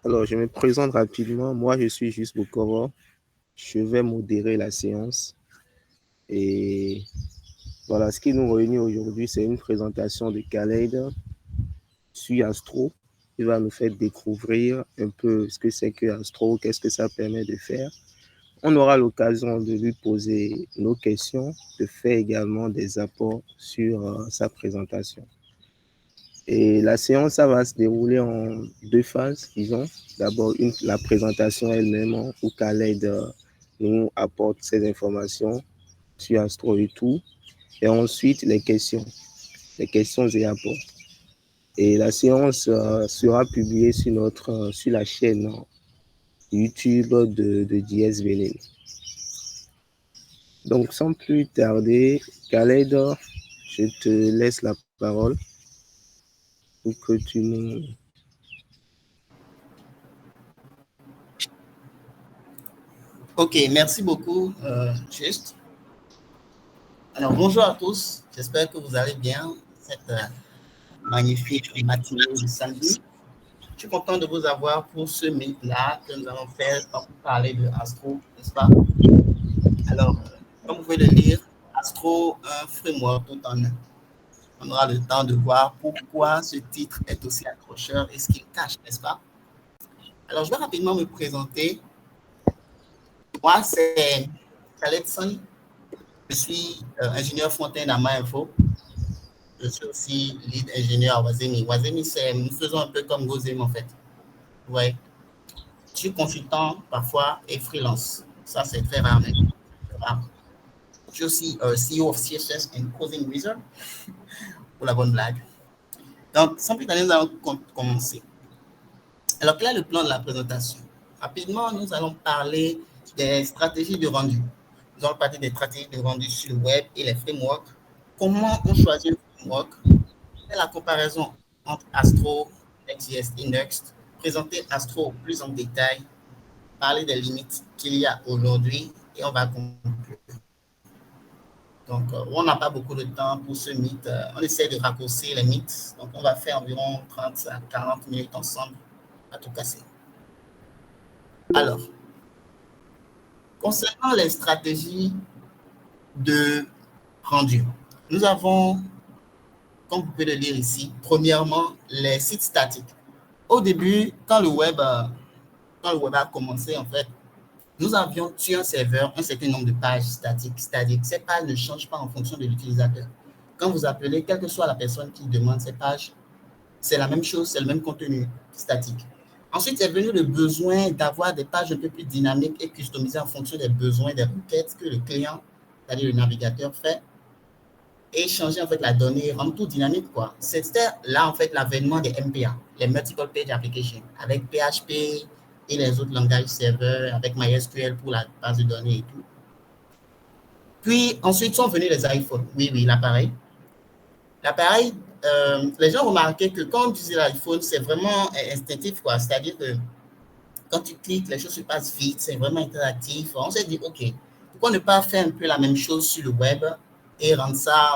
Alors, je me présente rapidement. Moi, je suis Juste Bokoro. Je vais modérer la séance. Et voilà, ce qui nous réunit aujourd'hui, c'est une présentation de Khaled sur Astro. Il va nous faire découvrir un peu ce que c'est que Astro, qu'est-ce que ça permet de faire. On aura l'occasion de lui poser nos questions, de faire également des apports sur sa présentation. Et la séance, ça va se dérouler en deux phases, disons. D'abord, la présentation elle-même, où Khaled nous apporte ses informations sur Astro et tout. Et ensuite, les questions et apports. Et la séance sera publiée sur la chaîne YouTube de Diez Vénène. Donc, sans plus tarder, Khaled, je te laisse la parole pour que tu nous... Ok, merci beaucoup, Juste. Alors, bonjour à tous. J'espère que vous allez bien cette magnifique matinée de samedi. Je suis content de vous avoir pour ce meet-là que nous allons faire pour parler de Astro, n'est-ce pas? Alors, comme vous pouvez le lire, Astro, un framework tout en un. On aura le temps de voir pourquoi ce titre est aussi accrocheur et ce qu'il cache, n'est-ce pas? Alors, je vais rapidement me présenter. Moi, c'est Khaledson. Je suis ingénieur front-end à MyInfo. Je suis aussi lead ingénieur à Wazemi. Wazemi, nous faisons un peu comme Gozem en fait. Ouais. Je suis consultant parfois et freelance. Ça, c'est très rare, mais rare. Je suis aussi CEO of CSS and Coding Wizard pour la bonne blague. Donc, sans plus tarder, nous allons commencer. Alors, quel est le plan de la présentation? Rapidement, nous allons parler des stratégies de rendu. Nous allons parler des stratégies de rendu sur le web et les frameworks. Comment on choisit un framework? Faire la comparaison entre Astro, XJS et Next, présenter Astro plus en détail, parler des limites qu'il y a aujourd'hui et on va conclure. Donc, on n'a pas beaucoup de temps pour ce mythe. On essaie de raccourcir les mythes. Donc, on va faire environ 30 à 40 minutes ensemble à tout casser. Alors, concernant les stratégies de rendu, nous avons, comme vous pouvez le lire ici, premièrement, les sites statiques. Au début, quand le web a commencé, en fait, nous avions sur un serveur un certain nombre de pages statiques. C'est-à-dire que ces pages ne changent pas en fonction de l'utilisateur. Quand vous appelez, quelle que soit la personne qui demande ces pages, c'est la même chose, c'est le même contenu statique. Ensuite, est venu le besoin d'avoir des pages un peu plus dynamiques et customisées en fonction des besoins, des requêtes que le client, c'est-à-dire le navigateur, fait, et changer en fait la donnée, rendre tout dynamique, quoi. C'était là en fait l'avènement des MPA, les Multiple Page Applications, avec PHP et les autres langages serveurs, avec MySQL pour la base de données et tout. Puis ensuite sont venus les iPhones. Oui, l'appareil. L'appareil, les gens remarquaient que quand on utilisait l'iPhone, c'est vraiment instinctif, quoi. C'est-à-dire que quand tu cliques, les choses se passent vite, c'est vraiment interactif. On s'est dit, OK, pourquoi ne pas faire un peu la même chose sur le web et rendre ça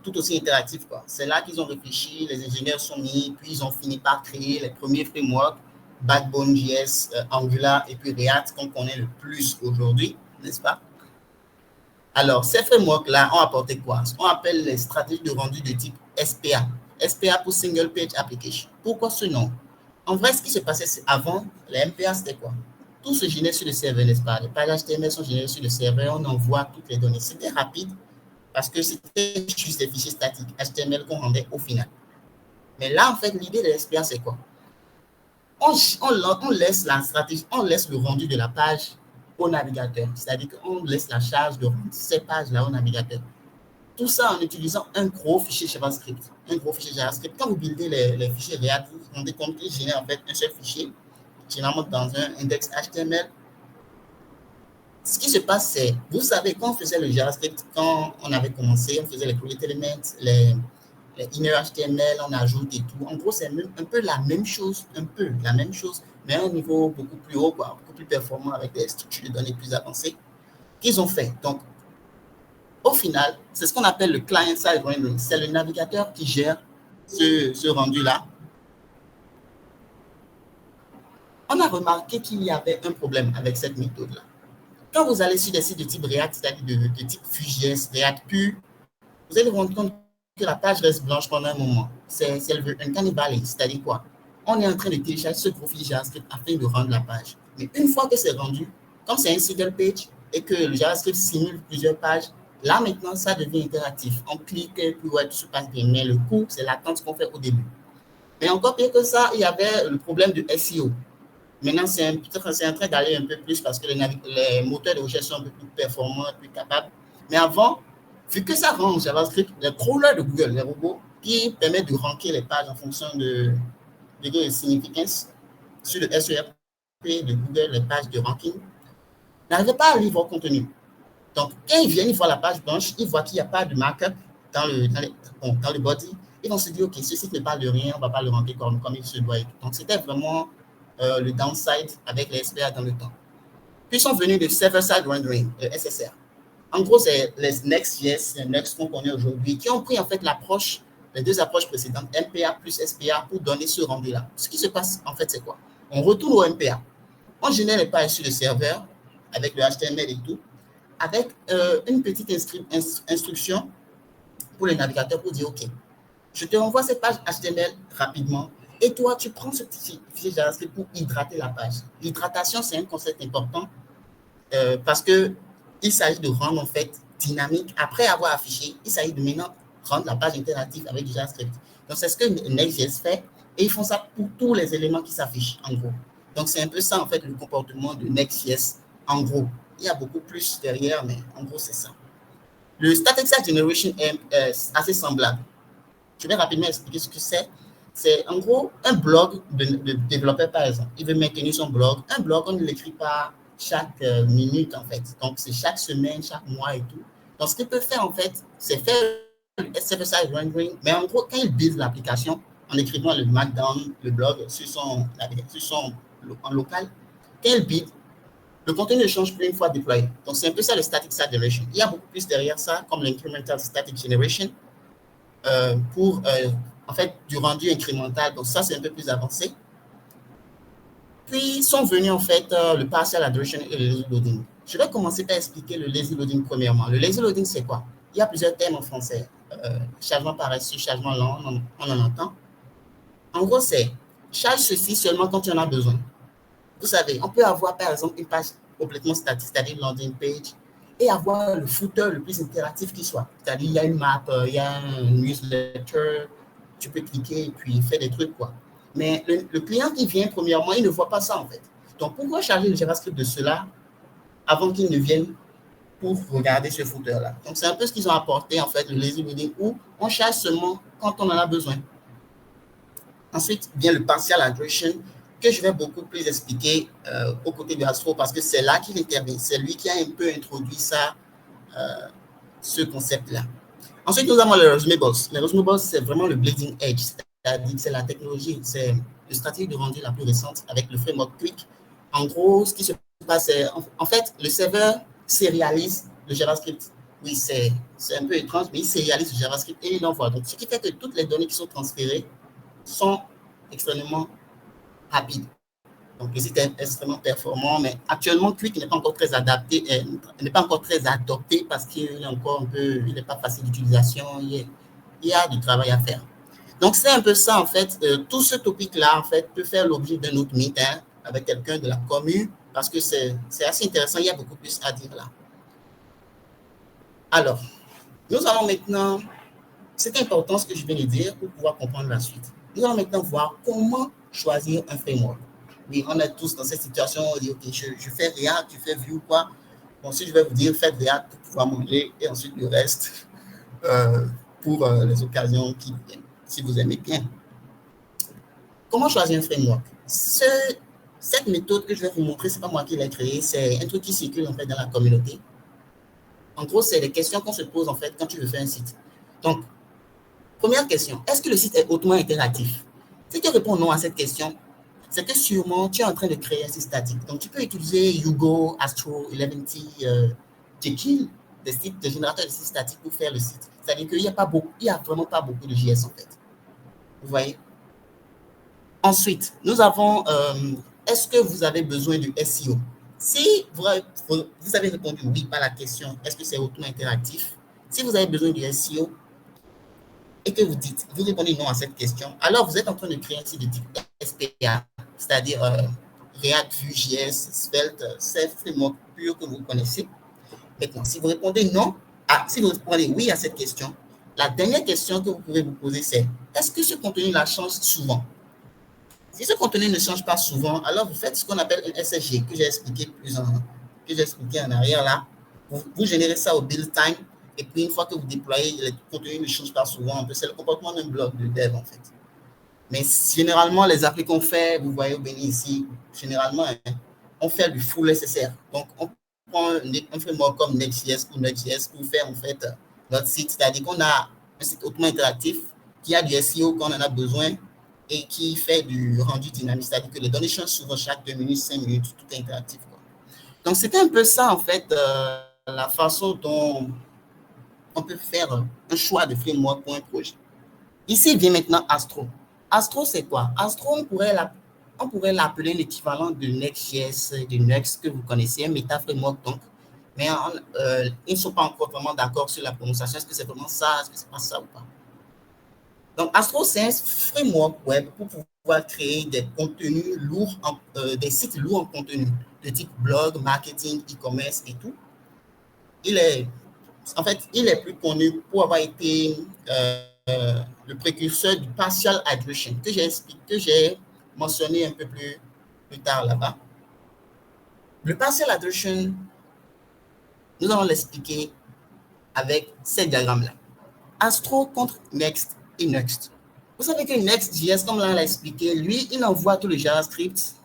tout aussi interactif, quoi. C'est là qu'ils ont réfléchi, les ingénieurs sont mis, puis ils ont fini par créer les premiers frameworks, Backbone.js, Angular et puis React qu'on connaît le plus aujourd'hui, n'est-ce pas? Alors, ces frameworks-là ont apporté quoi? Ce qu'on appelle les stratégies de rendu de type SPA. SPA pour Single Page Application. Pourquoi ce nom? En vrai, ce qui se passait avant, les MPA, c'était quoi? Tout se génère sur le serveur, n'est-ce pas? Les pages HTML sont générées sur le serveur, on envoie toutes les données. C'était rapide parce que c'était juste des fichiers statiques HTML qu'on rendait au final. Mais là, en fait, l'idée de SPA, c'est quoi? On laisse la stratégie, on laisse le rendu de la page au navigateur. C'est-à-dire qu'on laisse la charge de rendre ces pages-là au navigateur. Tout ça en utilisant un gros fichier JavaScript. Un gros fichier JavaScript. Quand vous buildez les fichiers React, vous vous rendez compte qu'ils génèrent en fait un seul fichier, généralement dans un index HTML. Ce qui se passe, c'est, vous savez, quand on faisait le JavaScript, quand on avait commencé, on faisait les create elements, les inner HTML, on ajoute et tout. En gros, c'est un peu la même chose, mais à un niveau beaucoup plus haut, quoi, beaucoup plus performant avec des structures de données plus avancées qu'ils ont fait. Donc, au final, c'est ce qu'on appelle le client-side rendering. C'est le navigateur qui gère ce rendu-là. On a remarqué qu'il y avait un problème avec cette méthode-là. Quand vous allez sur des sites de type React, c'est-à-dire de type Vue.js, React pur, vous allez vous rendre compte que la page reste blanche pendant un moment. C'est un cannibalisme, c'est-à-dire quoi? On est en train de télécharger ce profil JavaScript afin de rendre la page. Mais une fois que c'est rendu, comme c'est un single page et que le JavaScript simule plusieurs pages, là maintenant, ça devient interactif. On clique, puis ouais, tout se passe bien. Mais le coût, c'est l'attente qu'on fait au début. Mais encore pire que ça, il y avait le problème de SEO. Maintenant, c'est en train d'aller un peu plus parce que les moteurs de recherche sont un peu plus performants, plus capables. Mais avant, vu que ça rend JavaScript, les crawlers de Google, les robots, qui permettent de ranker les pages en fonction de degré de significance sur le SERP de Google, les pages de ranking, n'arrivaient pas à lire votre contenu. Donc, quand ils viennent, ils voient la page blanche, ils voient qu'il n'y a pas de markup dans le body, ils vont se dire, OK, ce site ne parle de rien, on ne va pas le ranker comme il se doit. Donc, c'était vraiment le downside avec les SPA dans le temps. Puis, ils sont venus de Server-Side Rendering, le SSR. En gros, c'est les Next.js, les Next qu'on connaît aujourd'hui, qui ont pris en fait l'approche, les deux approches précédentes, MPA plus SPA, pour donner ce rendu-là. Ce qui se passe, en fait, c'est quoi? On retourne au MPA. On génère les pages sur le serveur, avec le HTML et tout, avec une petite instruction pour les navigateurs pour dire, OK, je te renvoie cette page HTML rapidement, et toi, tu prends ce petit fichier JavaScript pour hydrater la page. L'hydratation, c'est un concept important parce qu'il s'agit de rendre en fait dynamique. Après avoir affiché, il s'agit de maintenant rendre la page interactive avec du JavaScript. Donc, c'est ce que Next.js fait et ils font ça pour tous les éléments qui s'affichent en gros. Donc, c'est un peu ça en fait le comportement de Next.js en gros. Il y a beaucoup plus derrière, mais en gros, c'est ça. Le Static Site Generation est assez semblable. Je vais rapidement expliquer ce que c'est. C'est en gros un blog de développeur, par exemple. Il veut maintenir son blog. Un blog, on ne l'écrit pas chaque minute, en fait. Donc, c'est chaque semaine, chaque mois et tout. Donc, ce qu'il peut faire, en fait, c'est faire le server-side rendering. Mais en gros, quand il build l'application, en écrivant le Markdown, le blog, en local, quand il build, le contenu ne change plus une fois déployé. Donc, c'est un peu ça le Static Site Generation. Il y a beaucoup plus derrière ça, comme l'Incremental Static Generation, pour, en fait, du rendu incrémental. Donc, ça, c'est un peu plus avancé. Puis, sont venus, en fait, le Partial Adoration et le Lazy Loading. Je vais commencer par expliquer le Lazy Loading premièrement. Le Lazy Loading, c'est quoi? Il y a plusieurs termes en français. Chargement paresseux, chargement lent, on en entend. En gros, c'est charge ceci seulement quand tu en as besoin. Vous savez, on peut avoir, par exemple, une page complètement statique, c'est-à-dire une landing page, et avoir le footer le plus interactif qui soit. C'est-à-dire, il y a une map, il y a un newsletter, tu peux cliquer et puis faire des trucs, quoi. Mais le client qui vient, premièrement, il ne voit pas ça, en fait. Donc, pourquoi charger le JavaScript de cela avant qu'il ne vienne pour regarder ce footer-là? Donc, c'est un peu ce qu'ils ont apporté, en fait, le lazy loading, où on charge seulement quand on en a besoin. Ensuite vient le partial adoration, que je vais beaucoup plus expliquer aux côtés de Astro parce que c'est là qu'il intervient. C'est lui qui a un peu introduit ça, ce concept-là. Ensuite, nous avons les resumables. Les resumables, c'est vraiment le bleeding edge, c'est-à-dire que c'est la technologie, c'est la stratégie de rendu la plus récente avec le framework Qwik. En gros, ce qui se passe, c'est en fait, le serveur sérialise le JavaScript. Oui, c'est un peu étrange, mais il sérialise le JavaScript et il l'envoie. Donc, ce qui fait que toutes les données qui sont transférées sont extrêmement rapides. Donc, le site est extrêmement performant, mais actuellement, Qwik n'est pas encore très adapté, n'est pas encore très adopté parce qu'il est encore un peu, il n'est pas facile d'utilisation, il y a du travail à faire. Donc, c'est un peu ça, en fait. Tout ce topic-là, en fait, peut faire l'objet d'un autre meet avec quelqu'un de la commune parce que c'est assez intéressant, il y a beaucoup plus à dire là. Alors, nous allons maintenant, c'est important ce que je viens de dire pour pouvoir comprendre la suite. Nous allons maintenant voir comment choisir un framework. Oui, on est tous dans cette situation, on dit, OK, je fais React, tu fais Vue ou quoi. Bon, si je vais vous dire, faites React pour pouvoir manger et ensuite le reste pour les occasions qui viennent, si vous aimez bien. Comment choisir un framework? Cette méthode que je vais vous montrer, ce n'est pas moi qui l'ai créée, c'est un truc qui circule en fait dans la communauté. En gros, c'est les questions qu'on se pose en fait quand tu veux faire un site. Donc, première question, est-ce que le site est hautement interactif? Si tu réponds non à cette question, c'est que sûrement tu es en train de créer un site statique. Donc, tu peux utiliser Hugo, Astro, Eleventy, Jekyll, des sites, des générateurs de sites statiques pour faire le site. C'est-à-dire qu'il n'y a pas beaucoup, il n'y a vraiment pas beaucoup de JS en fait. Vous voyez? Ensuite, nous avons est-ce que vous avez besoin du SEO? Si vous avez répondu oui par la question, est-ce que c'est hautement interactif? Si vous avez besoin du SEO et que vous répondez non à cette question, alors vous êtes en train de créer un site de type SPA, c'est-à-dire React, Vue.js, Svelte, c'est framework pur que vous connaissez. Maintenant, si vous répondez non, si vous répondez oui à cette question, la dernière question que vous pouvez vous poser, c'est est-ce que ce contenu-là change souvent? Si ce contenu ne change pas souvent, alors vous faites ce qu'on appelle un SSG que j'ai expliqué en arrière là. Vous générez ça au build time et puis une fois que vous déployez, le contenu ne change pas souvent. C'est le comportement d'un blog de dev en fait. Mais généralement, les applis qu'on fait, vous voyez au Béni ici, généralement, on fait du full SSR. Donc, on prend un framework comme Next.js ou Node.js pour faire en fait notre site. C'est-à-dire qu'on a un site hautement interactif qui a du SEO quand on en a besoin et qui fait du rendu dynamique. C'est-à-dire que les données changent souvent chaque 2 minutes, 5 minutes, tout est interactif, quoi. Donc, c'était un peu ça, en fait, la façon dont on peut faire un choix de framework pour un projet. Ici vient maintenant Astro. Astro, c'est quoi? Astro, on pourrait l'appeler l'équivalent de Next.js, de Next que vous connaissez, un méta framework donc. Mais ils ne sont pas encore vraiment d'accord sur la prononciation. Est-ce que c'est vraiment ça? Est-ce que c'est pas ça ou pas? Donc, Astro, c'est un framework web pour pouvoir créer des contenus lourds, des sites lourds en contenu, de type blog, marketing, e-commerce et tout. Il est plus connu pour avoir été le précurseur du partial hydration que j'ai mentionné un peu plus tard là-bas. Le partial hydration, nous allons l'expliquer avec ces diagrammes-là. Astro contre Next et Next. Vous savez que Next.js, comme on l'a expliqué, lui, il envoie tout le JavaScript,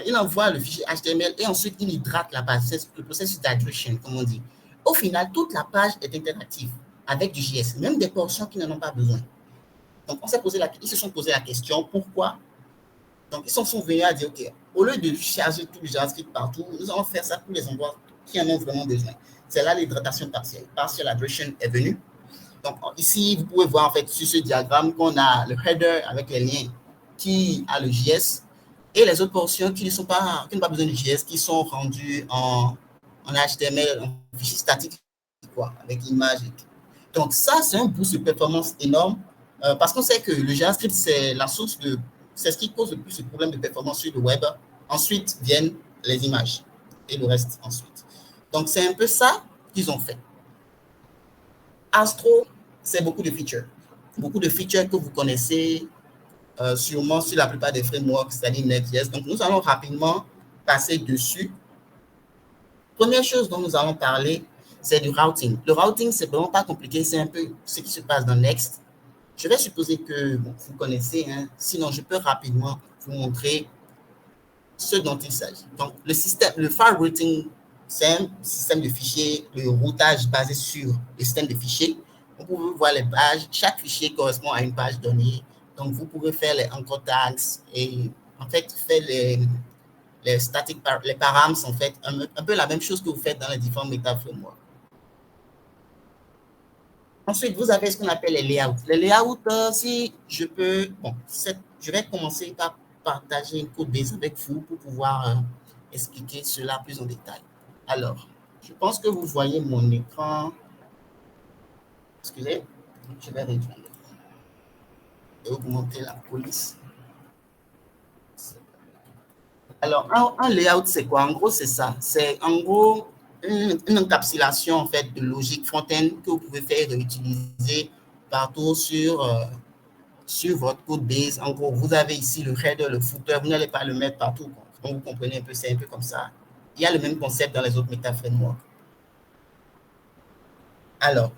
il envoie le fichier HTML et ensuite il hydrate la page. C'est le processus d'hydration, comme on dit. Au final, toute la page est interactive avec du JS, même des portions qui n'en ont pas besoin. Donc, ils se sont posé la question, pourquoi? Donc, ils sont venus à dire, OK, au lieu de charger tout le JavaScript partout, nous allons faire ça pour les endroits qui en ont vraiment besoin. C'est là l'hydratation partielle. Partial hydration est venue. Donc, ici, vous pouvez voir en fait sur ce diagramme qu'on a le header avec les liens qui a le JS et les autres portions qui n'ont pas besoin de JS, qui sont rendues en HTML, en fichier statique, quoi, avec image et tout. Donc, ça, c'est un boost de performance énorme parce qu'on sait que le JavaScript, c'est ce qui cause le plus de problèmes de performance sur le web. Ensuite viennent les images et le reste ensuite. Donc, c'est un peu ça qu'ils ont fait. Astro, c'est beaucoup de features. Beaucoup de features que vous connaissez sûrement sur la plupart des frameworks, c'est-à-dire Next.js. Donc, nous allons rapidement passer dessus. Première chose dont nous allons parler, c'est du routing. Le routing, c'est vraiment pas compliqué, c'est un peu ce qui se passe dans Next. Je vais supposer que vous connaissez, hein. Sinon je peux rapidement vous montrer ce dont il s'agit. Donc, le file routing, c'est un système de fichiers, le routage basé sur le système de fichiers. Vous pouvez voir les pages, chaque fichier correspond à une page donnée. Donc, vous pouvez faire les anchor tags et en fait faire les params, en fait, un peu la même chose que vous faites dans les différents méta frameworks. Ensuite, vous avez ce qu'on appelle les layouts. Les layouts, si je peux, je vais commencer par partager une code base avec vous pour pouvoir expliquer cela plus en détail. Alors, je pense que vous voyez mon écran. Excusez, je vais réduire et augmenter la police. Alors, un layout, c'est quoi? En gros, c'est ça. C'est en gros une encapsulation en fait de logique front-end que vous pouvez faire et utiliser partout sur votre code base. En gros, vous avez ici le header, le footer, vous n'allez pas le mettre partout. Donc, vous comprenez un peu, c'est un peu comme ça. Il y a le même concept dans les autres méta frameworks. Alors,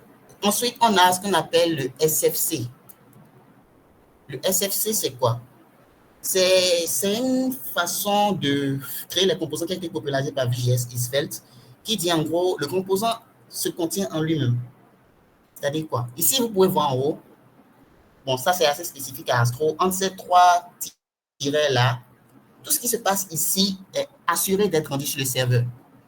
ensuite, on a ce qu'on appelle le SFC. Le SFC, c'est quoi? C'est une façon de créer les composants qui a été popularisée par Vue.js et Svelte, qui dit en gros, le composant se contient en lui-même. C'est-à-dire quoi? Ici, vous pouvez voir en haut, bon, ça c'est assez spécifique à Astro, entre ces 3 tirets-là, tout ce qui se passe ici est assuré d'être rendu sur le serveur.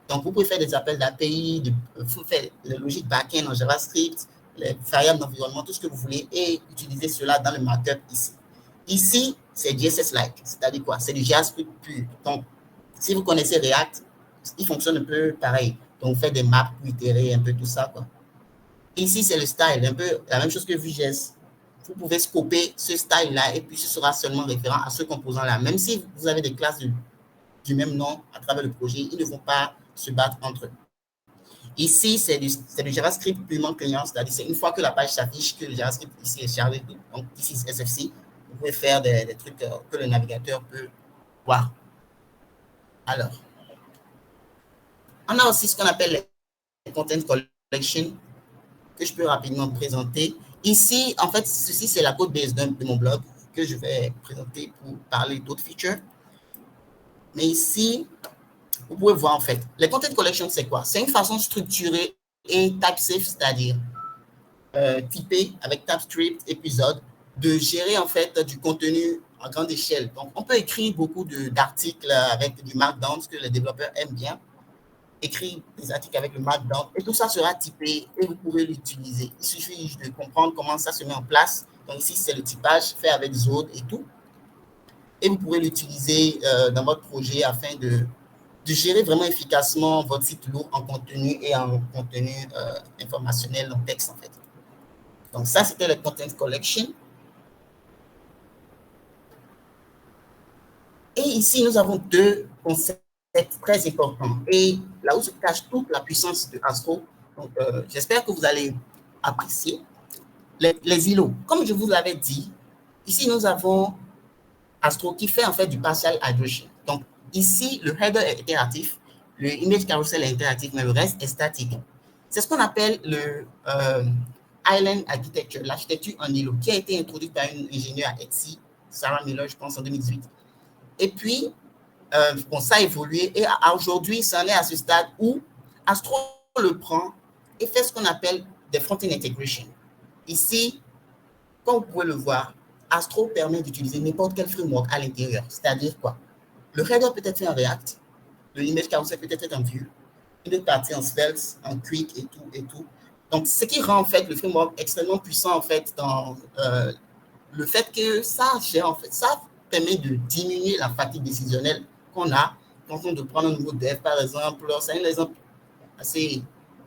Donc, vous pouvez faire des appels d'API, vous faire les logiques back-end en JavaScript, les variables d'environnement, tout ce que vous voulez, et utiliser cela dans le markup ici. Ici, c'est JSS-like, c'est-à-dire quoi? C'est du JavaScript pur. Donc, si vous connaissez React, il fonctionne un peu pareil. Donc, vous faites des maps pour itérer un peu tout ça, quoi. Ici, c'est le style, un peu la même chose que Vue.js. Vous pouvez scoper ce style-là et puis ce sera seulement référent à ce composant-là. Même si vous avez des classes du même nom à travers le projet, ils ne vont pas se battre entre eux. Ici, c'est du JavaScript purement client, c'est-à-dire c'est une fois que la page s'affiche que le JavaScript ici est chargé. Donc, ici, c'est SFC. Vous pouvez faire des trucs que le navigateur peut voir. Alors, on a aussi ce qu'on appelle les content collection que je peux rapidement présenter. Ici, en fait, ceci, c'est la code base de mon blog que je vais présenter pour parler d'autres features. Mais ici, vous pouvez voir en fait, les content collection, c'est quoi? C'est une façon structurée et type safe, c'est-à-dire typée avec TypeScript, épisode, de gérer en fait du contenu à grande échelle. Donc, on peut écrire beaucoup d'articles avec du Markdown, ce que les développeurs aiment bien. Écrire des articles avec le Markdown et tout ça sera typé et vous pouvez l'utiliser. Il suffit de comprendre comment ça se met en place. Donc, ici, c'est le typage fait avec Zode et tout. Et vous pourrez l'utiliser dans votre projet afin de gérer vraiment efficacement votre site lourd en contenu et en contenu informationnel, en texte en fait. Donc ça, c'était le Content Collection. Et ici, nous avons deux concepts très importants. Et là où se cache toute la puissance de Astro, j'espère que vous allez apprécier les îlots. Comme je vous l'avais dit, ici, nous avons Astro qui fait en fait du partial hydration. Donc, ici, le header est itératif, le image carousel est itératif, mais le reste est statique. C'est ce qu'on appelle le Island Architecture, l'architecture en îlot, qui a été introduite par une ingénieure à Etsy, Sarah Miller, je pense, en 2018. Et puis, bon, ça a évolué et aujourd'hui, ça en est à ce stade où Astro le prend et fait ce qu'on appelle des front-end integration. Ici, comme vous pouvez le voir, Astro permet d'utiliser n'importe quel framework à l'intérieur. C'est-à-dire quoi? Le header peut être fait en React, le image carousel peut être en Vue, une autre partie en Svelte, en Quick et tout et tout. Donc, ce qui rend en fait le framework extrêmement puissant en fait dans le fait que ça gère en fait, ça permet de diminuer la fatigue décisionnelle qu'on a quand on doit prendre un nouveau dev par exemple. C'est un exemple assez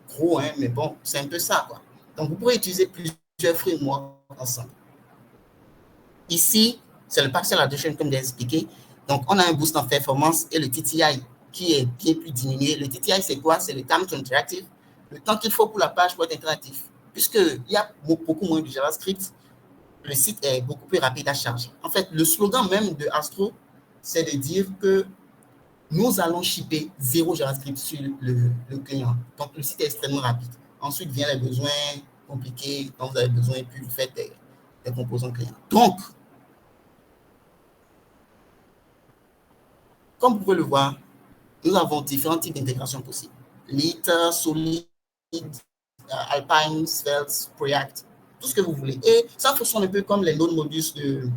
gros, hein, mais bon, c'est un peu ça quoi. Donc, vous pourrez utiliser plusieurs frameworks ensemble. Ici, c'est le partial addition comme j'ai expliqué. Donc, on a un boost en performance et le TTI qui est bien plus diminué. Le TTI, c'est quoi? C'est le time to interactive, le temps qu'il faut pour la page pour être interactif. Puisqu'il y a beaucoup moins de JavaScript, le site est beaucoup plus rapide à charger. En fait, le slogan même de Astro, c'est de dire que nous allons shipper 0 JavaScript sur le client. Donc, le site est extrêmement rapide. Ensuite, viennent les besoins compliqués dont vous avez besoin et puis vous faites des composants clients. Donc, comme vous pouvez le voir, nous avons différents types d'intégration possibles. Lit, Solid, Alpine, Svelte, Preact, tout ce que vous voulez. Et ça fonctionne un peu comme les node modules de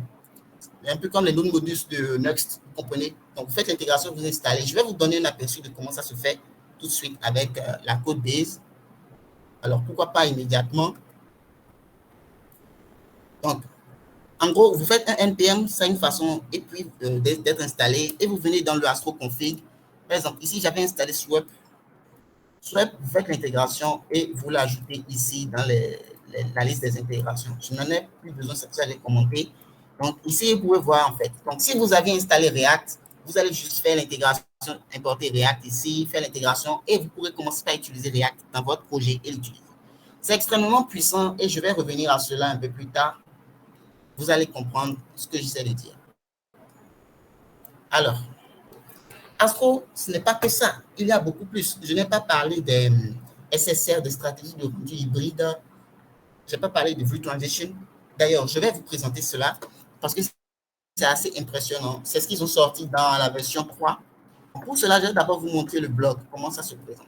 Next, vous comprenez? Donc, vous faites l'intégration, vous installez. Je vais vous donner un aperçu de comment ça se fait tout de suite avec la code base. Alors, pourquoi pas immédiatement? Donc, en gros, vous faites un NPM, c'est une façon et puis d'être installé et vous venez dans le Astro config. Par exemple, ici, j'avais installé Swap. Swap, vous faites l'intégration et vous l'ajoutez ici dans la liste des intégrations. Je n'en ai plus besoin, c'est ça que j'ai commenté. Donc, ici, vous pouvez voir en fait. Donc, si vous avez installé React, vous allez juste faire l'intégration, importer React ici, faire l'intégration et vous pourrez commencer à utiliser React dans votre projet et l'utiliser. C'est extrêmement puissant et je vais revenir à cela un peu plus tard. Vous allez comprendre ce que j'essaie de dire. Alors, Astro, ce n'est pas que ça. Il y a beaucoup plus. Je n'ai pas parlé des SSR, des stratégies de rendu hybride. Je n'ai pas parlé de Vue Transition. D'ailleurs, je vais vous présenter cela parce que c'est assez impressionnant. C'est ce qu'ils ont sorti dans la version 3. Pour cela, je vais d'abord vous montrer le blog, comment ça se présente.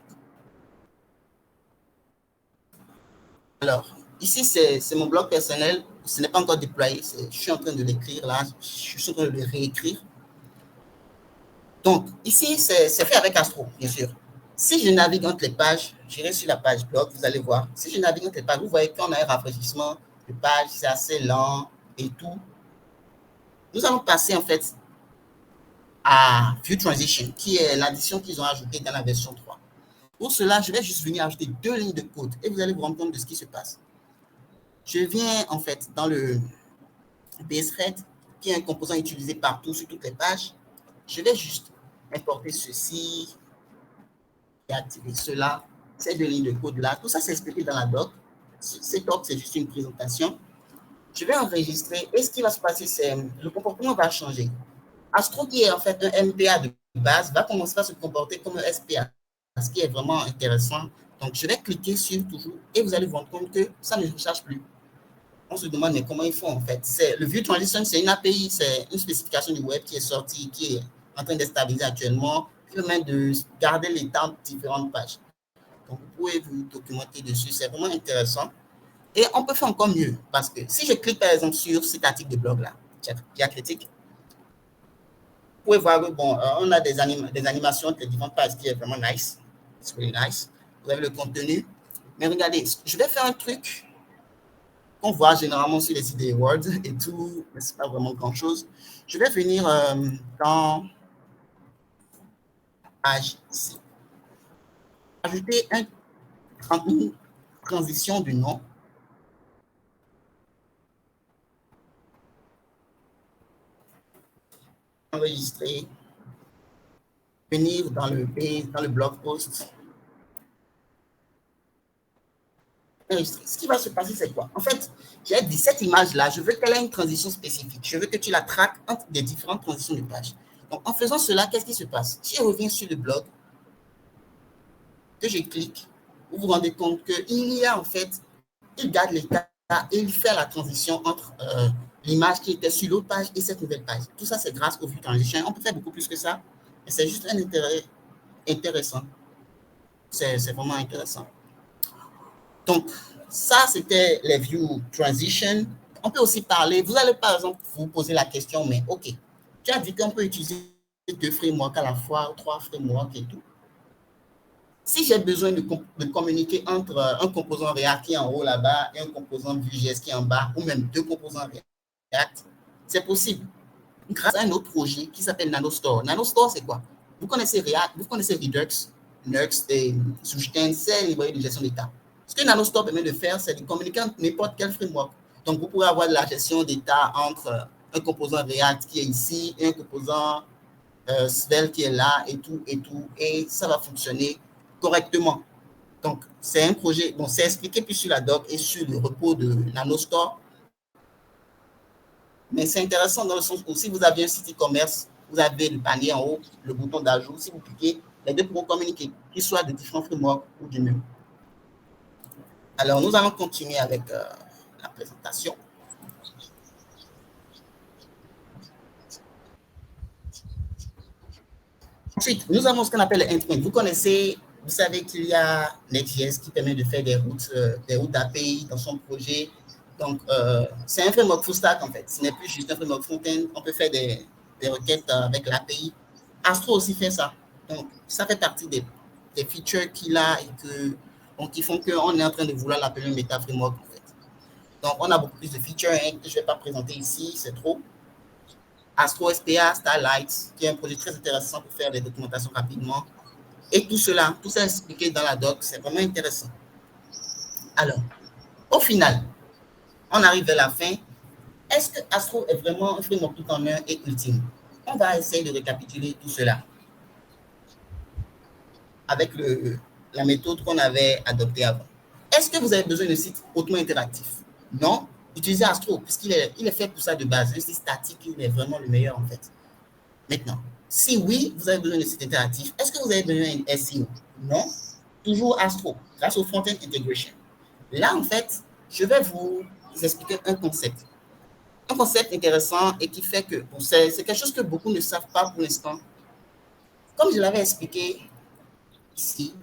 Alors, ici, c'est mon blog personnel. Ce n'est pas encore déployé. Je suis en train de l'écrire là. Je suis en train de le réécrire. Donc, ici, c'est fait avec Astro, bien sûr. Si je navigue entre les pages, j'irai sur la page blog, vous allez voir. Si je navigue entre les pages, vous voyez qu'on a un rafraîchissement de page, c'est assez lent et tout. Nous allons passer en fait à View Transition, qui est l'addition qu'ils ont ajoutée dans la version 3. Pour cela, je vais juste venir ajouter 2 lignes de code et vous allez vous rendre compte de ce qui se passe. Je viens en fait dans le BSRED, qui est un composant utilisé partout sur toutes les pages. Je vais juste importer ceci et activer cela, ces 2 lignes de code-là. Tout ça, c'est expliqué dans la doc. Cette doc, c'est juste une présentation. Je vais enregistrer et ce qui va se passer, c'est le comportement va changer. Astro, qui est en fait un MPA de base, va commencer à se comporter comme un SPA, ce qui est vraiment intéressant. Donc, je vais cliquer sur toujours et vous allez vous rendre compte que ça ne recharge plus. On se demande mais comment ils font en fait. Le View Transition, c'est une API, c'est une spécification du web qui est sortie, qui est en train de stabiliser actuellement, qui permet de garder l'état de différentes pages. Donc, vous pouvez vous documenter dessus, c'est vraiment intéressant. Et on peut faire encore mieux, parce que si je clique par exemple sur cet article de blog là, diacritique, vous pouvez voir que bon, on a des animations de différentes pages qui est vraiment nice. It's really nice. Vous avez le contenu. Mais regardez, je vais faire un truc qu'on voit généralement sur les sites des Words et tout, mais ce n'est pas vraiment grand-chose. Je vais venir dans page ici. Ajouter une transition du nom. Enregistrer. Venir dans le blog post. Ce qui va se passer, c'est quoi? En fait, j'ai dit cette image-là, je veux qu'elle ait une transition spécifique. Je veux que tu la traques entre des différentes transitions de page. Donc, en faisant cela, qu'est-ce qui se passe? Si je reviens sur le blog, que je clique, vous vous rendez compte qu'il y a en fait, il garde l'état et il fait la transition entre l'image qui était sur l'autre page et cette nouvelle page. Tout ça, c'est grâce au View Transition. On peut faire beaucoup plus que ça, mais c'est juste un intérêt intéressant. C'est vraiment intéressant. Donc, ça, c'était les View Transition. On peut aussi parler, vous allez par exemple vous poser la question, mais OK, tu as dit qu'on peut utiliser 2 frameworks à la fois, 3 frameworks et tout. Si j'ai besoin de communiquer entre un composant React qui est en haut là-bas et un composant Vue.js qui est en bas, ou même 2 composants React, c'est possible. Grâce à un autre projet qui s'appelle NanoStore. NanoStore, c'est quoi? Vous connaissez React, vous connaissez Redux, Nux et Suchten, c'est les librairies de gestion d'état. Ce que NanoStore permet de faire, c'est de communiquer entre n'importe quel framework. Donc, vous pourrez avoir de la gestion d'état entre un composant React qui est ici et un composant Svelte qui est là et tout, et ça va fonctionner correctement. Donc, c'est un projet, bon, c'est expliqué plus sur la doc et sur le repo de NanoStore. Mais c'est intéressant dans le sens où si vous avez un site e-commerce, vous avez le panier en haut, le bouton d'ajout. Si vous cliquez, les deux pourront communiquer, qu'ils soient de différents frameworks ou du même. Alors, nous allons continuer avec la présentation. Ensuite, nous avons ce qu'on appelle le endpoint. Vous connaissez, vous savez qu'il y a Next.js qui permet de faire des routes API dans son projet. Donc, c'est un framework full stack en fait. Ce n'est plus juste un framework front-end. On peut faire des requêtes avec l'API. Astro aussi fait ça. Donc, ça fait partie des features qu'il a et qui font qu'on est en train de vouloir l'appeler un meta framework en fait. Donc, on a beaucoup plus de features que je ne vais pas présenter ici, c'est trop. Astro SPA, Starlight, qui est un projet très intéressant pour faire des documentations rapidement. Et tout cela, tout ça expliqué dans la doc, c'est vraiment intéressant. Alors, au final, on arrive vers la fin. Est-ce que Astro est vraiment un framework tout en un et ultime? On va essayer de récapituler tout cela avec la méthode qu'on avait adoptée avant. Est-ce que vous avez besoin d'un site hautement interactif? Non. Utilisez Astro, puisqu'il est fait pour ça de base. Un site statique, il est vraiment le meilleur en fait. Maintenant, si oui, vous avez besoin d'un site interactif, est-ce que vous avez besoin d'un SEO? Non. Toujours Astro, grâce au Front-End Integration. Là, en fait, je vais vous expliquer un concept. Un concept intéressant et qui fait que, bon, c'est quelque chose que beaucoup ne savent pas pour l'instant. Comme je l'avais expliqué ici,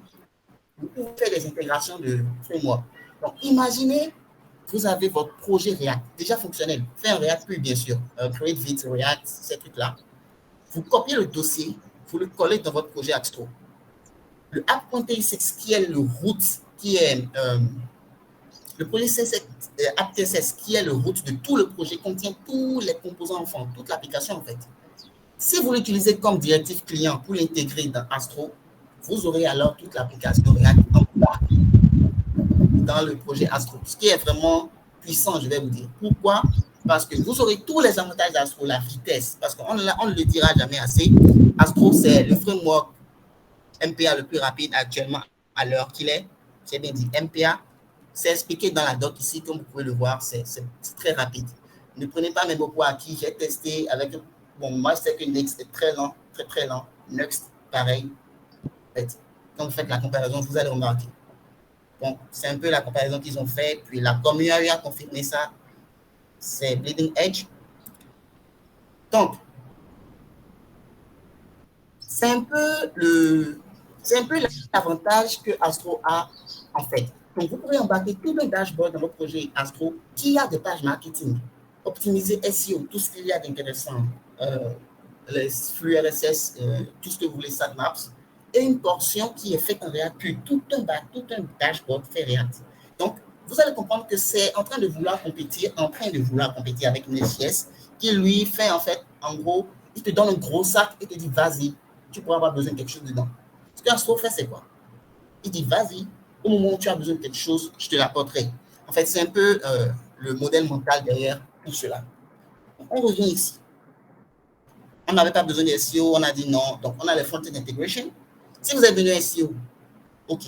vous pouvez faire des intégrations de framework. Donc, imaginez, vous avez votre projet React, déjà fonctionnel. Fait un React plus, bien sûr. Create vite React, ces trucs-là. Vous copiez le dossier, vous le collez dans votre projet Astro. Le app.txt, qui est le root, qui est Le projet AppTSS, qui est le root de tout le projet, contient tous les composants enfants, toute l'application en fait. Si vous l'utilisez comme directive client pour l'intégrer dans Astro, vous aurez alors toute l'application React dans le projet Astro, ce qui est vraiment puissant, je vais vous dire. Pourquoi? Parce que vous aurez tous les avantages d'Astro, la vitesse, parce qu'on ne le dira jamais assez. Astro, c'est le framework MPA le plus rapide actuellement à l'heure qu'il est. J'ai bien dit MPA. C'est expliqué dans la doc ici, comme vous pouvez le voir, c'est très rapide. Ne prenez pas mes mots pour acquis. J'ai testé avec, bon, moi, je sais que Next est très lent, très, très lent. Next, pareil. En fait, quand vous faites la comparaison, vous allez remarquer. Donc, c'est un peu la comparaison qu'ils ont fait. Puis, la communauté a confirmé ça. C'est Bleeding Edge. Donc, c'est un peu l'avantage que Astro a, en fait. Donc, vous pourrez embarquer tout le dashboard dans votre projet Astro qui a des pages marketing, optimiser SEO, tout ce qu'il y a d'intéressant, les flux RSS, tout ce que vous voulez, Satmaps, et une portion qui est faite en React, puis tout un dashboard fait React. Donc, vous allez comprendre que c'est en train de vouloir compétir avec Next.js, qui lui fait en fait, en gros, il te donne un gros sac et te dit, vas-y, tu pourras avoir besoin de quelque chose dedans. Ce qu'Astro fait, c'est quoi? Il dit, vas-y, au moment où tu as besoin de quelque chose, je te l'apporterai. En fait, c'est un peu le modèle mental derrière tout cela. On revient ici. On n'avait pas besoin de SEO, on a dit non. Donc, on a les front-end integration. Si vous avez besoin de SEO, OK.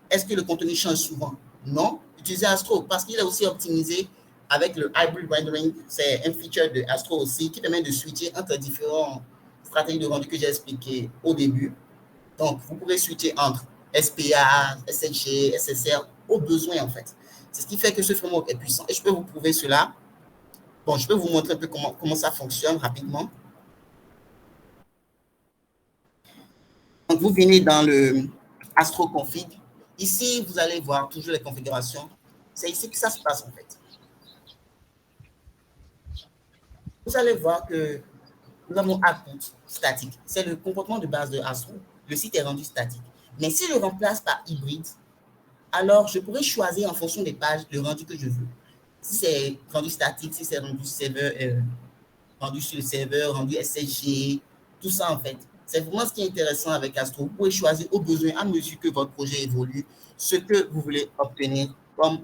Est-ce que le contenu change souvent? Non. Utilisez Astro parce qu'il est aussi optimisé avec le hybrid rendering. C'est un feature de Astro aussi qui permet de switcher entre différentes stratégies de rendu que j'ai expliquées au début. Donc, vous pourrez switcher entre SPA, SSG, SSR au besoin en fait. C'est ce qui fait que ce framework est puissant. Et je peux vous prouver cela. Bon, je peux vous montrer un peu comment ça fonctionne rapidement. Donc, vous venez dans le Astro Config. Ici, vous allez voir toujours les configurations. C'est ici que ça se passe en fait. Vous allez voir que nous avons output statique. C'est le comportement de base de Astro. Le site est rendu statique. Mais si je le remplace par hybride, alors je pourrais choisir en fonction des pages le rendu que je veux. Si c'est rendu statique, si c'est rendu serveur, rendu sur le serveur, rendu SSG, tout ça en fait. C'est vraiment ce qui est intéressant avec Astro. Vous pouvez choisir au besoin, à mesure que votre projet évolue, ce que vous voulez obtenir comme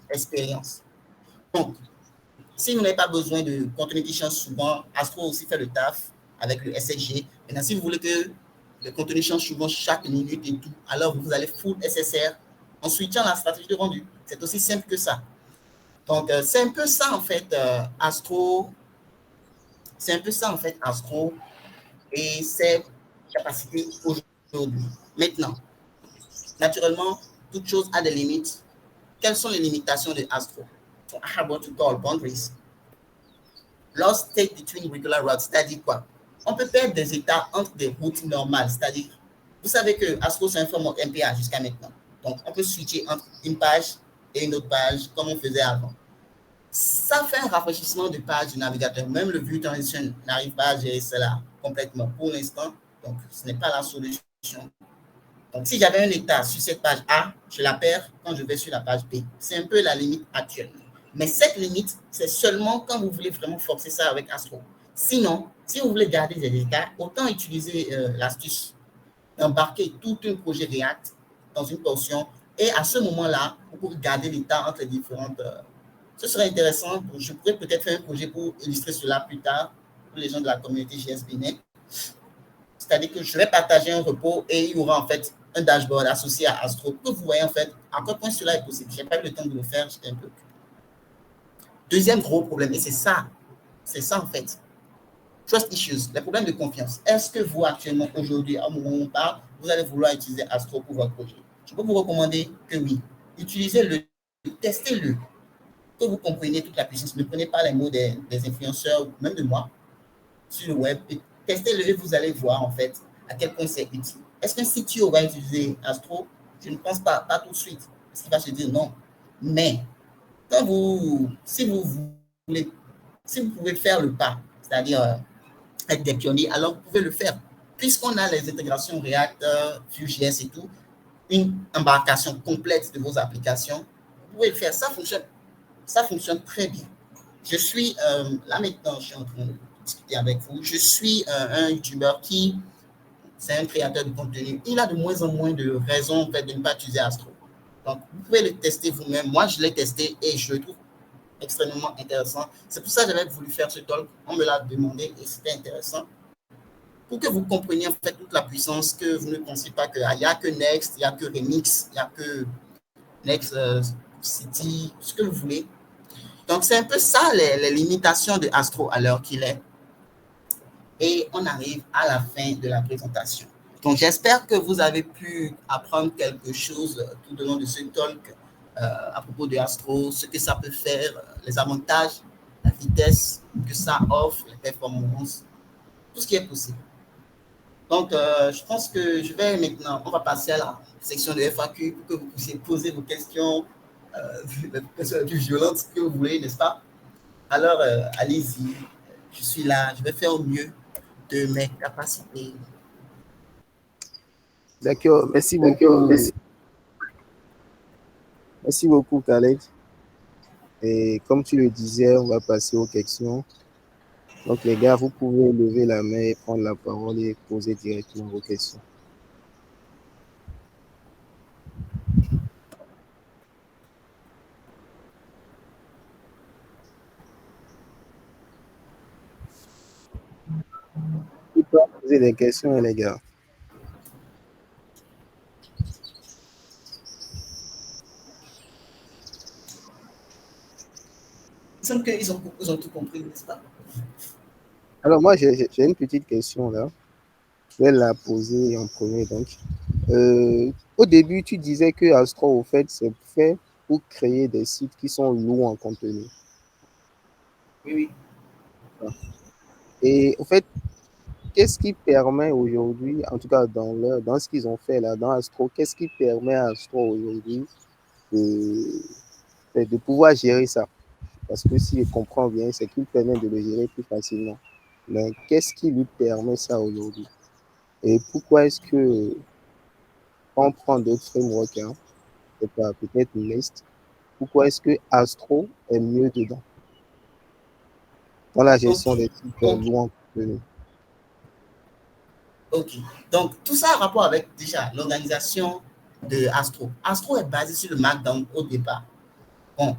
expérience. Donc, si vous n'avez pas besoin de contenu qui change souvent, Astro aussi fait le taf avec le SSG. Maintenant, si vous voulez que le contenu change souvent chaque minute et tout, alors vous allez full SSR en switchant la stratégie de rendu. C'est aussi simple que ça. Donc, c'est un peu ça en fait, Astro. C'est un peu ça en fait, Astro et ses capacités aujourd'hui. Maintenant, naturellement, toute chose a des limites. Quelles sont les limitations de Astro? So I have what to call boundaries. Lost state between regular routes, c'est-à-dire quoi? On peut perdre des états entre des routes normales, c'est-à-dire, vous savez que Astro, c'est un framework MPA jusqu'à maintenant. Donc, on peut switcher entre une page et une autre page, comme on faisait avant. Ça fait un rafraîchissement de page du navigateur. Même le view transition n'arrive pas à gérer cela complètement pour l'instant. Donc, ce n'est pas la solution. Donc, si j'avais un état sur cette page A, je la perds quand je vais sur la page B. C'est un peu la limite actuelle. Mais cette limite, c'est seulement quand vous voulez vraiment forcer ça avec Astro. Sinon, si vous voulez garder des états, autant utiliser l'astuce d'embarquer tout un projet React dans une portion. Et à ce moment-là, vous pouvez garder l'état entre les différentes... ce serait intéressant. Je pourrais peut-être faire un projet pour illustrer cela plus tard pour les gens de la communauté JSBNet. C'est-à-dire que je vais partager un repos et il y aura en fait un dashboard associé à Astro pour que vous voyez en fait à quel point cela est possible. Je n'ai pas eu le temps de le faire, j'étais un peu occupé. Deuxième gros problème, et c'est ça en fait. Trust issues, les problèmes de confiance. Est-ce que vous actuellement, aujourd'hui, au moment où on parle, vous allez vouloir utiliser Astro pour votre projet? Je peux vous recommander que oui. Utilisez-le, testez-le. Que vous compreniez toute la puissance. Ne prenez pas les mots des influenceurs, même de moi, sur le web. Testez-le et vous allez voir en fait à quel point c'est utile. Est-ce qu'un CTO va utiliser Astro? Je ne pense pas tout de suite. Parce qu'il va se dire non. Mais si vous pouvez faire le pas, c'est-à-dire être des pionniers, alors vous pouvez le faire. Puisqu'on a les intégrations React, Vue.js et tout, une embarcation complète de vos applications, vous pouvez le faire. Ça fonctionne très bien. Je suis, là maintenant, je suis en train de discuter avec vous. Je suis un YouTuber qui, c'est un créateur de contenu. Il a de moins en moins de raisons en fait, de ne pas utiliser Astro. Donc, vous pouvez le tester vous-même. Moi, je l'ai testé et je le trouve extrêmement intéressant. C'est pour ça que j'avais voulu faire ce talk. On me l'a demandé et c'était intéressant. Pour que vous compreniez en fait toute la puissance, que vous ne pensiez pas qu'il n'y a que Next, il n'y a que Remix, il n'y a que Next City, ce que vous voulez. Donc, c'est un peu ça les limitations de Astro à l'heure qu'il est. Et on arrive à la fin de la présentation. Donc, j'espère que vous avez pu apprendre quelque chose tout au long de ce talk à propos de Astro, ce que ça peut faire, les avantages, la vitesse que ça offre, les performances, tout ce qui est possible. Donc, je pense que je vais maintenant, on va passer à la section de FAQ pour que vous puissiez poser vos questions, les questions les plus violentes que vous voulez, n'est-ce pas? Alors, allez-y, je suis là, je vais faire au mieux de mes capacités. D'accord, merci beaucoup. Merci beaucoup, Khaled. Et comme tu le disais, on va passer aux questions. Donc, les gars, vous pouvez lever la main et prendre la parole et poser directement vos questions. Vous pouvez poser des questions, les gars. Il semble qu'ils ont tout compris, n'est-ce pas? Alors, moi, j'ai une petite question là. Je vais la poser en premier. Donc, au début, tu disais que Astro, au fait, c'est fait pour créer des sites qui sont lourds en contenu. Oui, oui. Et au fait, qu'est-ce qui permet aujourd'hui, en tout cas dans ce qu'ils ont fait là, dans Astro, qu'est-ce qui permet à Astro aujourd'hui de pouvoir gérer ça? Parce que si je comprends bien, c'est qu'il permet de le gérer plus facilement. Mais qu'est-ce qui lui permet ça aujourd'hui? Et pourquoi est-ce que quand on prend d'autres frameworks, hein, c'est pas peut-être Nest, pourquoi est-ce que Astro est mieux dedans dans la gestion Ok, des sites ok, loin de ok. Donc, tout ça a rapport avec déjà l'organisation de Astro. Astro est basé sur le Markdown au départ. Bon,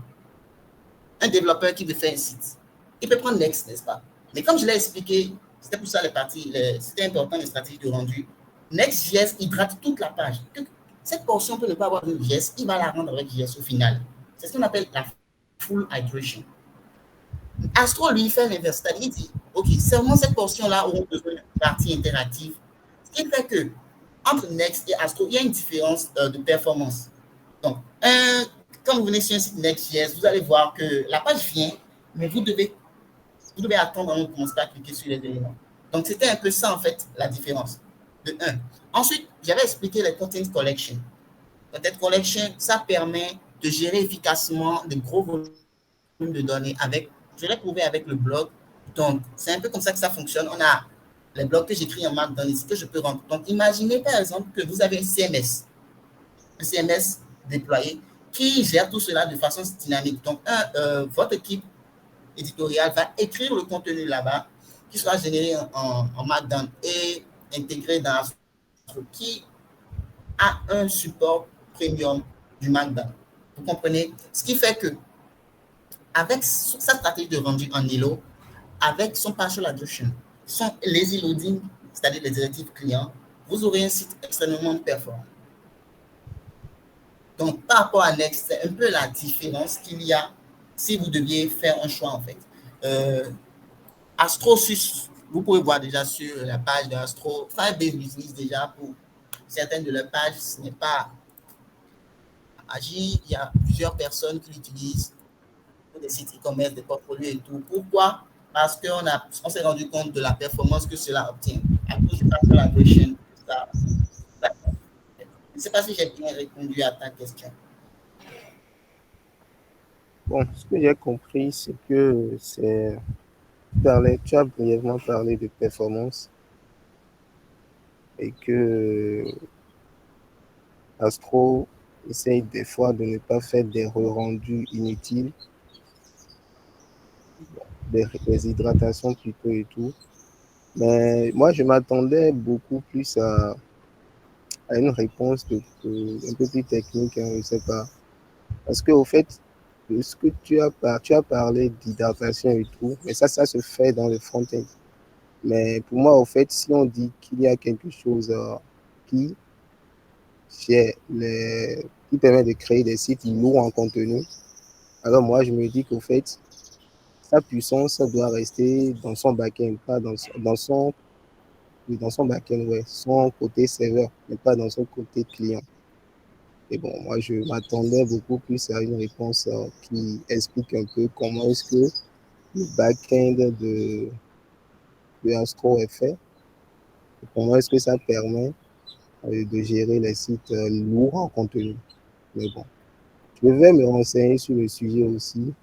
un développeur qui veut faire un site, il peut prendre Next, n'est-ce pas? Mais comme je l'ai expliqué, c'était pour ça c'était important les stratégies de rendu. Next.js hydrate toute la page. Cette portion peut ne pas avoir de JS, il va la rendre avec JS au final. C'est ce qu'on appelle la full hydration. Astro, lui, fait l'inverse. C'est-à-dire, il dit, OK, seulement cette portion-là aura besoin d'une partie interactive. Ce qui fait que entre Next et Astro, il y a une différence de performance. Donc, quand vous venez sur un site Next.js, vous allez voir que la page vient, mais vous devez attendre avant de commencer à cliquer sur les éléments. Donc, c'était un peu ça, en fait, la différence. De un. Ensuite, j'avais expliqué les Content Collection. Content Collection, ça permet de gérer efficacement de gros volumes de données avec, je l'ai prouvé avec le blog. Donc, c'est un peu comme ça que ça fonctionne. On a les blogs que j'écris en Markdown ici que je peux rendre. Donc, imaginez par exemple que vous avez un CMS déployé qui gère tout cela de façon dynamique. Donc, votre équipe éditoriale va écrire le contenu là-bas qui sera généré en Markdown et intégré dans Astro qui a un support premium du Markdown. Vous comprenez? Ce qui fait que avec sa stratégie de rendu en ILO, avec son partial adoption, son lazy loading, c'est-à-dire les directives clients, vous aurez un site extrêmement performant. Donc, par rapport à Next, c'est un peu la différence qu'il y a si vous deviez faire un choix, en fait. AstroSys, vous pouvez voir déjà sur la page de Astro, Firebase l'utilise déjà pour certaines de leurs pages, ce n'est pas Agi, il y a plusieurs personnes qui l'utilisent pour des sites e-commerce, des portfolios et tout. Pourquoi? Parce qu'on s'est rendu compte de la performance que cela obtient à cause du factor agression. Je ne sais pas si j'ai bien répondu à ta question. Bon, ce que j'ai compris, c'est que tu as brièvement parlé de performance et que Astro essaye des fois de ne pas faire des rendus inutiles, des hydratations plutôt et tout. Mais moi, je m'attendais beaucoup plus à une réponse un peu plus technique, hein, je ne sais pas. Parce qu'au fait, de ce que tu as parlé d'hydratation et tout, mais ça se fait dans le front-end. Mais pour moi, au fait, si on dit qu'il y a quelque chose qui, qui permet de créer des sites lourds en contenu, alors moi, je me dis qu'au fait, sa puissance doit rester dans son backend, pas dans son backend, ouais, son côté serveur, mais pas dans son côté client. Et bon, moi, je m'attendais beaucoup plus à une réponse qui explique un peu comment est-ce que le backend de Astro est fait, et comment est-ce que ça permet de gérer les sites lourds en contenu. Mais bon, je vais me renseigner sur le sujet aussi.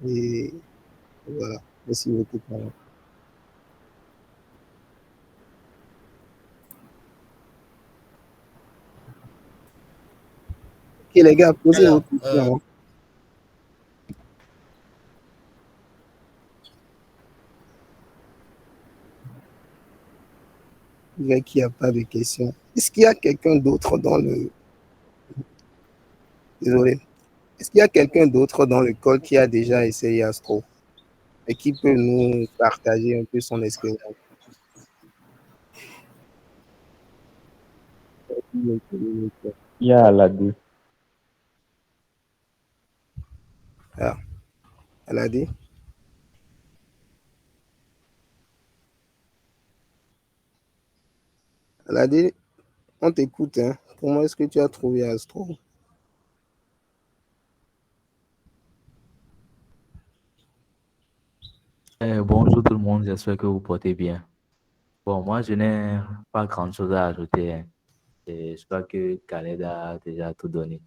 Et voilà. Merci beaucoup. Ok, les gars, posez vos Alors, questions. Il n'y a pas de questions. Est-ce qu'il y a quelqu'un d'autre dans le. Désolé. Est-ce qu'il y a quelqu'un d'autre dans le call qui a déjà essayé Astro et qui peut nous partager un peu son expérience? Il y a la deux. Ah, elle a dit. Elle a dit, on t'écoute. Hein. Comment est-ce que tu as trouvé Astro? Bonjour tout le monde, j'espère que vous portez bien. Bon, moi, je n'ai pas grand-chose à ajouter, hein. Et je crois que Khaled a déjà tout donné.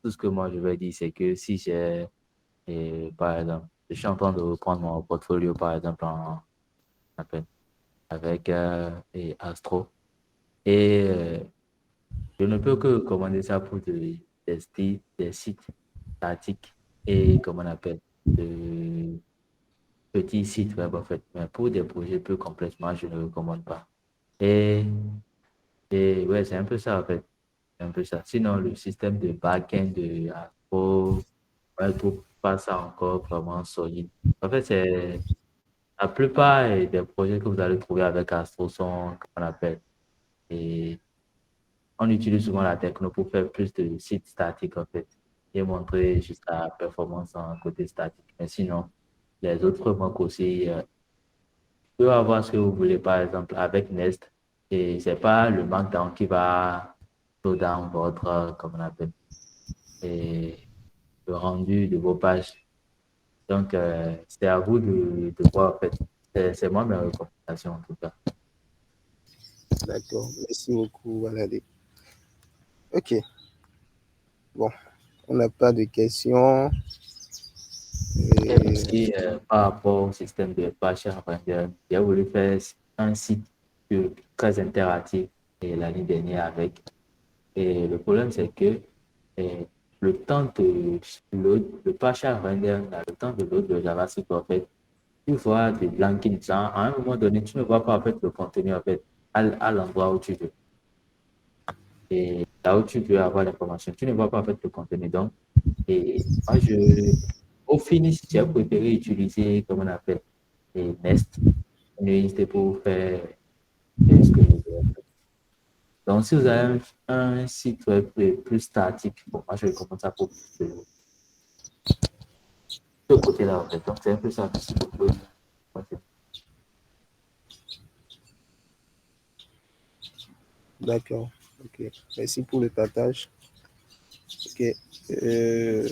Tout ce que moi, je vais dire, c'est que si par exemple, je suis en train de reprendre mon portfolio, par exemple, appel, avec et Astro, et je ne peux que commander ça pour des sites statiques et, comme on appelle, de petits sites web, en fait. Mais pour des projets plus complètement, je ne recommande pas. Et, et ouais, c'est un peu ça, en fait. C'est un peu ça. Sinon, le système de back-end de Astro, ouais, je trouve pas ça encore vraiment solide. En fait, c'est la plupart des projets que vous allez trouver avec Astro sont, comment on appelle, et on utilise souvent la techno pour faire plus de sites statiques, en fait, et montrer juste la performance en côté statique. Mais sinon, les autres manquent aussi. Pouvez avoir ce que vous voulez, par exemple, avec Nest. Et c'est pas le Markdown qui va slow down votre, comment on appelle, et le rendu de vos pages. Donc, c'est à vous de voir, en fait. C'est moi mes recommandations, en tout cas. D'accord. Merci beaucoup, Valadé. Ok. Bon, on n'a pas de questions. Et aussi, par rapport au système de page render, j'ai voulu faire un site très interactif et l'année dernière avec. Et le problème, c'est que eh, le temps de load, le patch à render, le temps de load de JavaScript, en fait, tu vois des blankings. À un moment donné, tu ne vois pas en fait, le contenu en fait, à l'endroit où tu veux. Et là où tu veux avoir l'information, tu ne vois pas en fait, le contenu. Donc, et moi, au finish, j'ai préféré utiliser, comme on appelle, les Nest, Nest pour faire ce que je veux. Donc, si vous avez un site web plus statique, bon, moi, je recommande ça pour ce côté-là, en fait. Donc, c'est un peu ça. Merci beaucoup. D'accord. Ok. Merci pour le partage. Ok. Euh,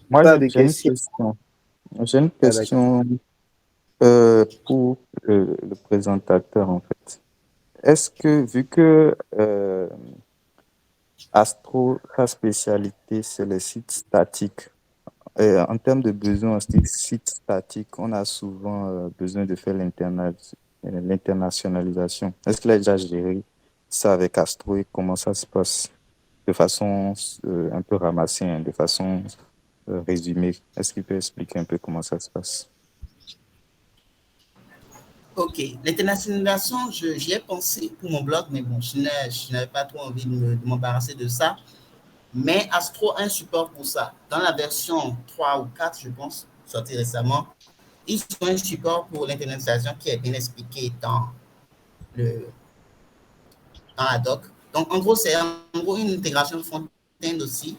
Moi, pas de j'ai une questions. question. J'ai une Ah, d'accord. question pour le présentateur, en fait. Est-ce que, vu que Astro, sa spécialité, c'est les sites statiques, en termes de besoins en site statique, on a souvent besoin de faire l'internationalisation. Est-ce qu'il a déjà géré ça avec Astro et comment ça se passe? de façon un peu ramassée, hein, de façon résumée. Est-ce qu'il peut expliquer un peu comment ça se passe? Ok, l'internationalisation, j'y ai pensé pour mon blog, mais bon, je n'avais pas trop envie de m'embarrasser de ça. Mais Astro a un support pour ça. Dans la version 3 ou 4, je pense, sortie récemment, ils ont un support pour l'internationalisation qui est bien expliqué le, dans la doc. Donc, en gros, c'est une intégration front-end aussi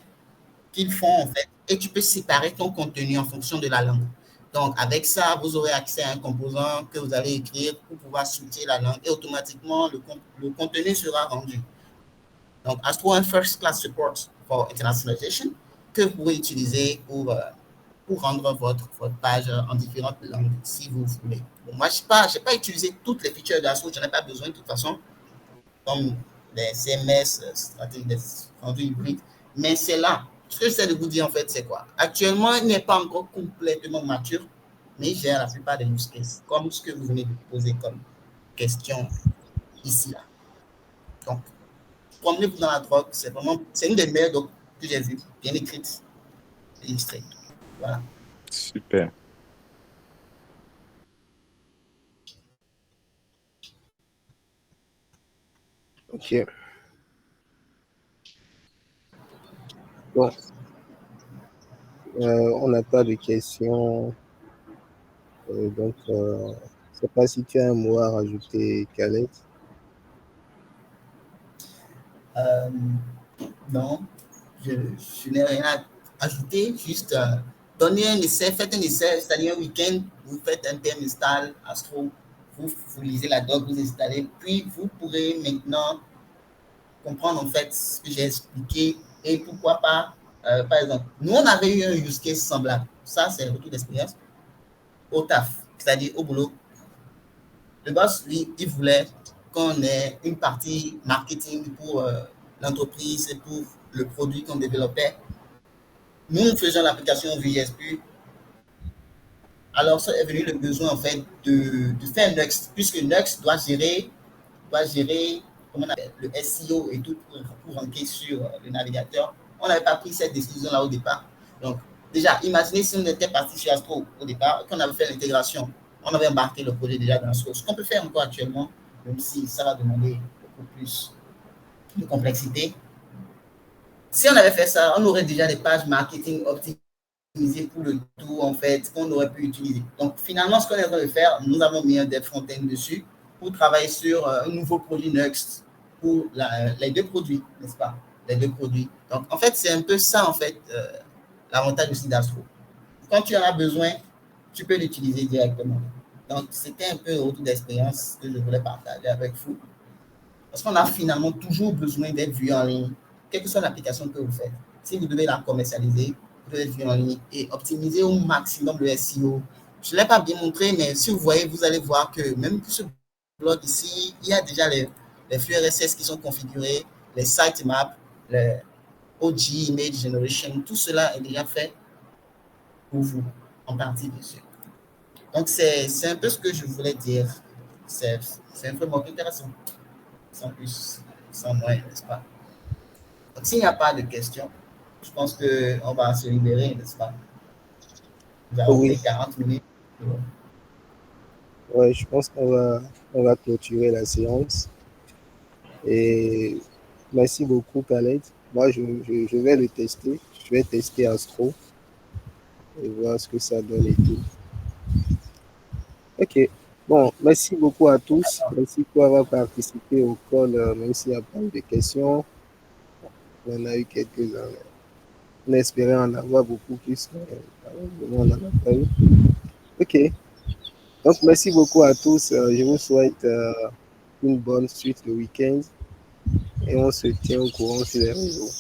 qu'ils font en fait. Et tu peux séparer ton contenu en fonction de la langue. Donc, avec ça, vous aurez accès à un composant que vous allez écrire pour pouvoir switcher la langue et automatiquement, le contenu sera rendu. Donc, Astro a un First Class Support for Internationalization que vous pouvez utiliser pour rendre votre page en différentes langues si vous voulez. Bon, moi, je n'ai pas utilisé toutes les features d'Astro, je n'en ai pas besoin de toute façon, comme les CMS, stratégies de rendu hybride, mais c'est là. Ce que j'essaie de vous dire, en fait, c'est quoi? Actuellement, il n'est pas encore complètement mature, mais il gère la plupart des use cases, comme ce que vous venez de poser comme question ici, là. Donc, promenez-vous dans la drogue, c'est une des meilleures docs que j'ai vues, bien écrite, illustrée. Voilà. Super. Ok. Bon, on n'a pas de questions. Donc, je ne sais pas si tu as un mot à rajouter, Khaled. Non, je n'ai rien à ajouter, juste donnez un essai, faites un essai, c'est-à-dire un week-end, vous faites un PM install, Astro, vous lisez la doc, vous installez, puis vous pourrez maintenant comprendre en fait ce que j'ai expliqué et pourquoi pas, par exemple, nous on avait eu un use case semblable, ça c'est le retour d'expérience, au taf, c'est-à-dire au boulot. Le boss, lui, il voulait qu'on ait une partie marketing pour l'entreprise et pour le produit qu'on développait. Nous faisons l'application VSP. Alors, ça est venu le besoin, en fait, de faire Next, puisque Next doit gérer comment on appelle, le SEO et tout pour ranker sur le navigateur. On n'avait pas pris cette décision-là au départ. Donc, déjà, imaginez si on était parti sur Astro au départ, qu'on avait fait l'intégration, on avait embarqué le projet déjà dans Astro. Ce qu'on peut faire encore actuellement, même si ça va demander beaucoup plus de complexité. Si on avait fait ça, on aurait déjà des pages marketing optimisées pour le tout, en fait, qu'on aurait pu utiliser. Donc, finalement, ce qu'on est en train de faire, nous avons mis un dev front-end dessus pour travailler sur un nouveau produit Next pour les deux produits, n'est-ce pas? Les deux produits. Donc, en fait, c'est un peu ça, en fait, l'avantage aussi d'Astro. Quand tu en as besoin, tu peux l'utiliser directement. Donc, c'était un peu le retour d'expérience que je voulais partager avec vous. Parce qu'on a finalement toujours besoin d'être vu en ligne, quelle que soit l'application que vous faites. Si vous devez la commercialiser, vous devez être vu en ligne et optimiser au maximum le SEO. Je ne l'ai pas bien montré, mais si vous voyez, vous allez voir que même pour ce blog ici, il y a déjà les flux RSS qui sont configurés, les sitemaps, les OG, Image Generation, tout cela est déjà fait pour vous, en partie, bien sûr. Donc, c'est un peu ce que je voulais dire. C'est un framework intéressant. Sans plus, sans moins, n'est-ce pas? Donc, s'il n'y a pas de questions, je pense qu'on va se libérer, n'est-ce pas? Nous avons Oui. fait 40 minutes. Ouais, je pense on va clôturer la séance. Et merci beaucoup, Khaled. Moi, je vais le tester. Je vais tester Astro et voir ce que ça donne et tout. Ok. Bon, merci beaucoup à tous. Merci pour avoir participé au call, même s'il n'y a pas eu de questions. On en a eu quelques-uns. On espérait en avoir beaucoup plus, mais on n'en a pas eu. Ok. Donc, merci beaucoup à tous. Je vous souhaite une bonne suite de week-end et on se tient au courant sur les réseaux.